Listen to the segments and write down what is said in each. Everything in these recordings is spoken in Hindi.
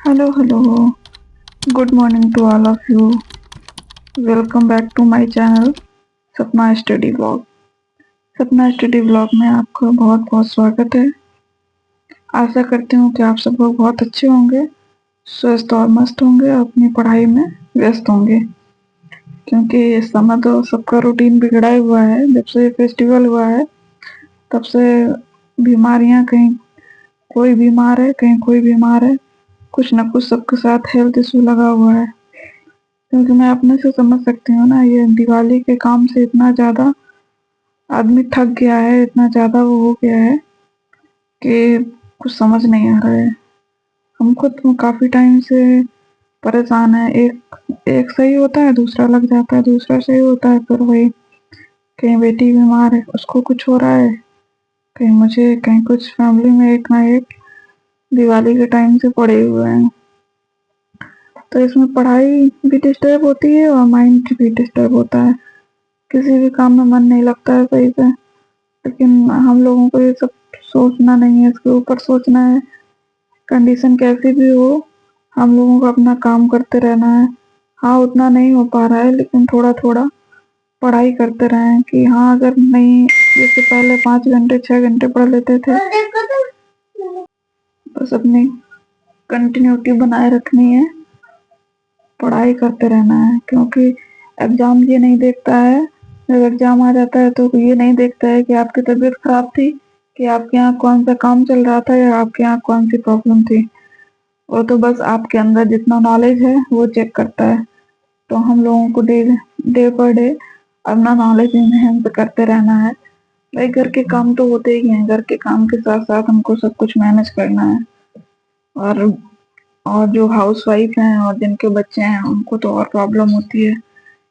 Hello. Good morning to all of you. Welcome back to my channel सपना स्टडी ब्लॉग। सपना स्टडी ब्लॉग में आपका बहुत बहुत स्वागत है। आशा करती हूँ कि आप सब लोग बहुत अच्छे होंगे, स्वस्थ और मस्त होंगे, अपनी पढ़ाई में व्यस्त होंगे। क्योंकि इस समय तो सबका रूटीन बिगड़ा हुआ है। जब से फेस्टिवल हुआ है तब से बीमारियां, कहीं कोई बीमार है, कहीं कोई बीमार है, कुछ ना कुछ सबके साथ हेल्थ इशू लगा हुआ है। क्योंकि मैं अपने से समझ सकती हूँ ना, ये दिवाली के काम से इतना ज़्यादा आदमी थक गया है, इतना ज़्यादा वो हो गया है कि कुछ समझ नहीं आ रहा है। हम खुद काफ़ी टाइम से परेशान है। एक एक सही होता है, दूसरा लग जाता है, दूसरा सही होता है, फिर वही कहीं बेटी बीमार है उसको कुछ हो रहा है, कहीं मुझे, कहीं कुछ, फैमिली में एक ना एक दिवाली के टाइम से पड़े हुए हैं। तो इसमें पढ़ाई भी डिस्टर्ब होती है और माइंड भी डिस्टर्ब होता है। किसी भी काम में मन नहीं लगता है सही से। लेकिन हम लोगों को ये सब सोचना नहीं है, इसके ऊपर सोचना है। कंडीशन कैसी भी हो, हम लोगों को अपना काम करते रहना है। हाँ, उतना नहीं हो पा रहा है, लेकिन थोड़ा थोड़ा पढ़ाई करते रहें कि हाँ, अगर नहीं, जैसे पहले 5 घंटे 6 घंटे पढ़ लेते थे, बस अपनी कंटिन्यूटी बनाए रखनी है, पढ़ाई करते रहना है। क्योंकि एग्जाम ये नहीं देखता है, जब एग्जाम आ जाता है तो ये नहीं देखता है कि आपकी तबीयत खराब थी, कि आपके यहाँ कौन सा काम चल रहा था, या आपके यहाँ कौन सी प्रॉब्लम थी। वो तो बस आपके अंदर जितना नॉलेज है वो चेक करता है। तो हम लोगों को डे डे पर डे अपना नॉलेज इनहेंस करते रहना है। भाई, घर के काम तो होते ही हैं, घर के काम के साथ साथ हमको सब कुछ मैनेज करना है। और और जो हाउस वाइफ हैं और जिनके बच्चे हैं उनको तो और प्रॉब्लम होती है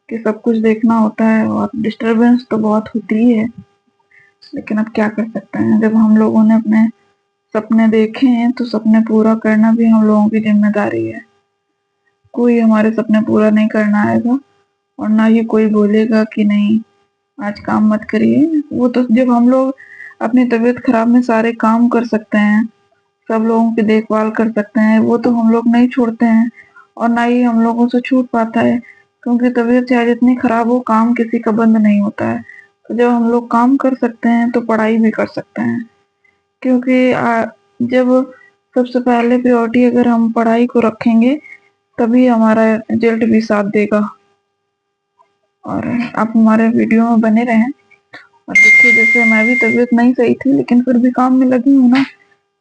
कि सब कुछ देखना होता है, और डिस्टरबेंस तो बहुत होती ही है। लेकिन अब क्या कर सकते हैं, जब हम लोगों ने अपने सपने देखे हैं तो सपने पूरा करना भी हम लोगों की जिम्मेदारी है। कोई हमारे सपने पूरा नहीं करना आएगा, और ना ही कोई बोलेगा कि नहीं आज काम मत करिए। वो तो जब हम लोग अपनी तबीयत खराब में सारे काम कर सकते हैं, सब लोगों की देखभाल कर सकते हैं, वो तो हम लोग नहीं छोड़ते हैं। और ना ही हम लोगों से छूट पाता है, क्योंकि तबीयत चाहे जितनी खराब हो, काम किसी का बंद नहीं होता है। तो जब हम लोग काम कर सकते हैं तो पढ़ाई भी कर सकते हैं। क्योंकि जब सबसे पहले प्रायोरिटी अगर हम पढ़ाई को रखेंगे, तभी हमारा रिजल्ट भी साथ देगा। और आप हमारे वीडियो में बने रहें और देखिए। जैसे मैं भी, तबीयत नहीं सही थी लेकिन फिर भी काम में लगी हूँ ना,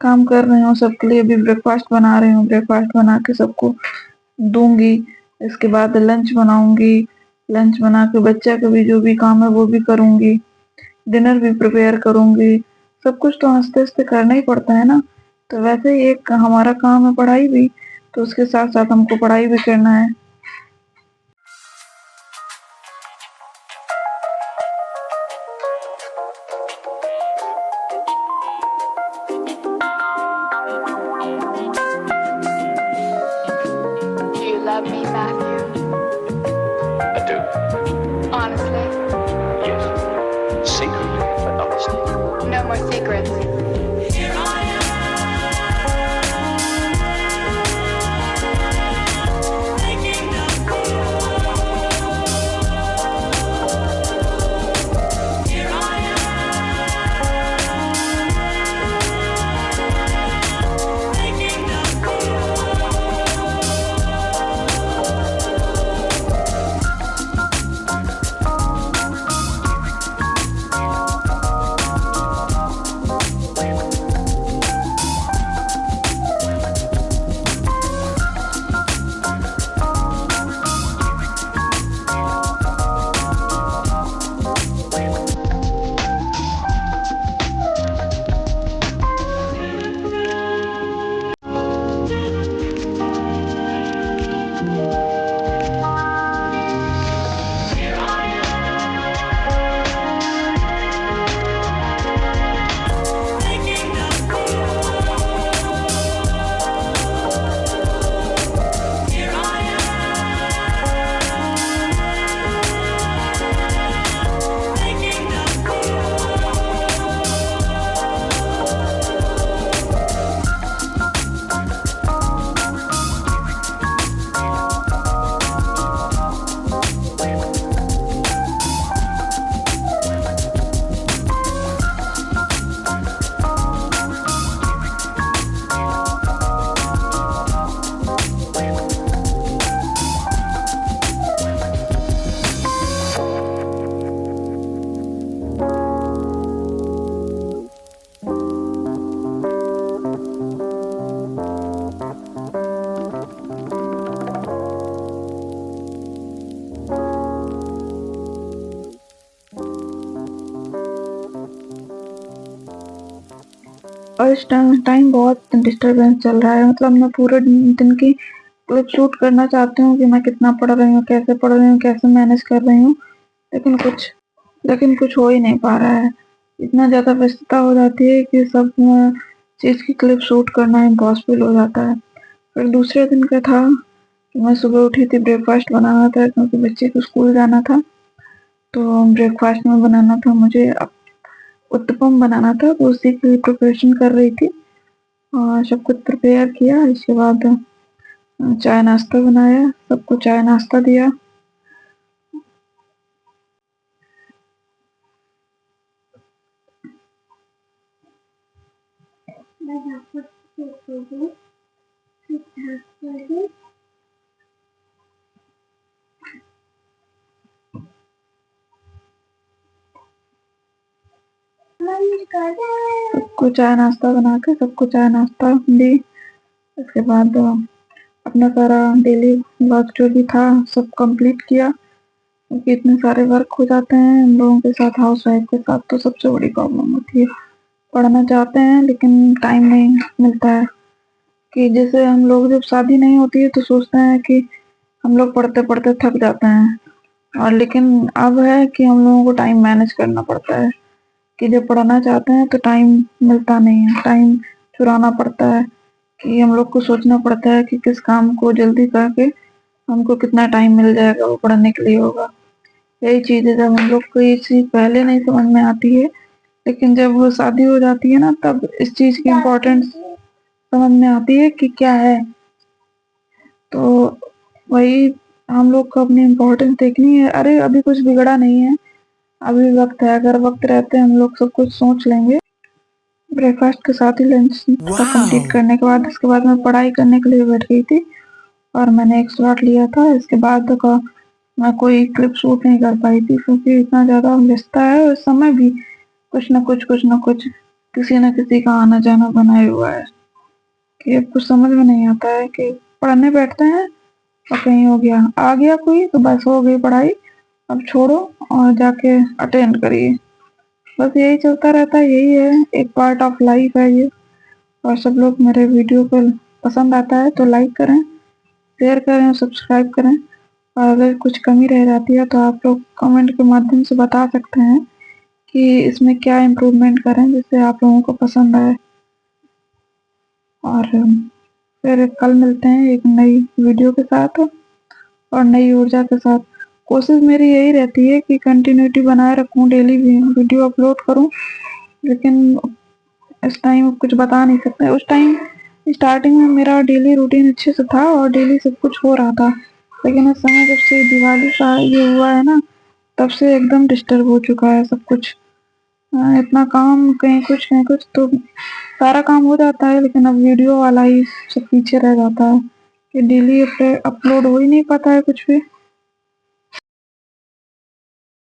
काम कर रही हूँ सबके लिए। अभी ब्रेकफास्ट बना रही हूँ, ब्रेकफास्ट बना के सबको दूंगी। इसके बाद लंच बनाऊंगी, लंच बना के बच्चा का भी जो भी काम है वो भी करूंगी, डिनर भी प्रिपेयर करूंगी। सब कुछ तो हंसते हंसते करना ही पड़ता है ना। तो वैसे ही एक हमारा काम है पढ़ाई भी, तो उसके साथ साथ हमको पढ़ाई भी करना है। Do you love me, Matthew? I do. Honestly? Yes. Secretly, but honestly. No more secrets. इस टाइम बहुत डिस्टरबेंस चल रहा है। मतलब मैं पूरे दिन की क्लिप शूट करना चाहती हूँ कि मैं कितना पढ़ रही हूँ, कैसे पढ़ रही हूँ, कैसे मैनेज कर रही हूँ, लेकिन कुछ हो ही नहीं पा रहा है। इतना ज़्यादा व्यस्तता हो जाती है कि सब चीज़ की क्लिप शूट करना इम्पॉसिबल हो जाता है। फिर दूसरे दिन का था कि मैं सुबह उठी थी, ब्रेकफास्ट बनाना था क्योंकि बच्चे को स्कूल जाना था। तो ब्रेकफास्ट में बनाना था मुझे उत्तपम बनाना था, तो उसी की प्रिपरेशन कर रही थी और सब कुछ प्रिपेयर किया। इसके बाद चाय नाश्ता बनाया, सबको चाय नाश्ता दिया। सबको चाय नाश्ता बना के सबको चाय नाश्ता दी। इसके बाद अपना सारा डेली वर्क जो भी था सब कंप्लीट किया, क्योंकि इतने सारे वर्क हो जाते हैं हम लोगों के साथ, हाउस वाइफ के साथ। तो सबसे बड़ी प्रॉब्लम होती है, पढ़ना चाहते हैं लेकिन टाइम नहीं मिलता है। कि जैसे हम लोग जब शादी नहीं होती है तो सोचते हैं कि हम लोग पढ़ते पढ़ते थक जाते हैं, और लेकिन अब है कि हम लोगों को टाइम मैनेज करना पड़ता है कि जब पढ़ना चाहते हैं तो टाइम मिलता नहीं है, टाइम चुराना पड़ता है। कि हम लोग को सोचना पड़ता है कि किस काम को जल्दी करके हमको कितना टाइम मिल जाएगा वो पढ़ने के लिए होगा। यही चीज़ है, जब हम लोग को ये चीज़ पहले नहीं समझ में आती है, लेकिन जब वो शादी हो जाती है ना तब इस चीज़ की इम्पोर्टेंस समझ में आती है कि क्या है। तो वही हम लोग को अपनी इम्पोर्टेंस देखनी है। अरे अभी कुछ बिगड़ा नहीं है, अभी वक्त है, अगर वक्त रहते हम लोग सब कुछ सोच लेंगे। ब्रेकफास्ट के साथ ही लंच कंप्लीट करने के बाद इसके बाद मैं पढ़ाई करने के लिए बैठ गई थी और मैंने एक स्लॉट लिया था। इसके बाद का मैं कोई क्लिप शूट नहीं कर पाई थी क्योंकि इतना ज़्यादा व्यस्तता है, उस समय भी कुछ न कुछ किसी न किसी का आना जाना बनाए हुआ है कि अब कुछ समझ में नहीं आता है कि पढ़ने बैठते हैं और कहीं हो गया आ गया कोई तो बस हो गई पढ़ाई, अब छोड़ो और जाके अटेंड करिए। बस यही चलता रहता है, यही है, एक पार्ट ऑफ लाइफ है ये। और सब लोग मेरे वीडियो को पसंद आता है तो लाइक करें, शेयर करें, सब्सक्राइब करें। और अगर कुछ कमी रह जाती है तो आप लोग कमेंट के माध्यम से बता सकते हैं कि इसमें क्या इम्प्रूवमेंट करें जिससे आप लोगों को पसंद आए। और फिर कल मिलते हैं एक नई वीडियो के साथ और नई ऊर्जा के साथ। कोशिश मेरी यही रहती है कि कंटिन्यूटी बनाए रखूं, डेली वीडियो अपलोड करूं, लेकिन इस टाइम कुछ बता नहीं सकते। उस टाइम स्टार्टिंग में मेरा डेली रूटीन अच्छे से था और डेली सब कुछ हो रहा था, लेकिन इस समय जब से दिवाली का ये हुआ है ना तब से एकदम डिस्टर्ब हो चुका है सब कुछ। इतना काम, कहीं कुछ तो सारा काम हो जाता है, लेकिन अब वीडियो वाला ही सब पीछे रह जाता है कि डेली अपलोड हो ही नहीं पाता है कुछ भी।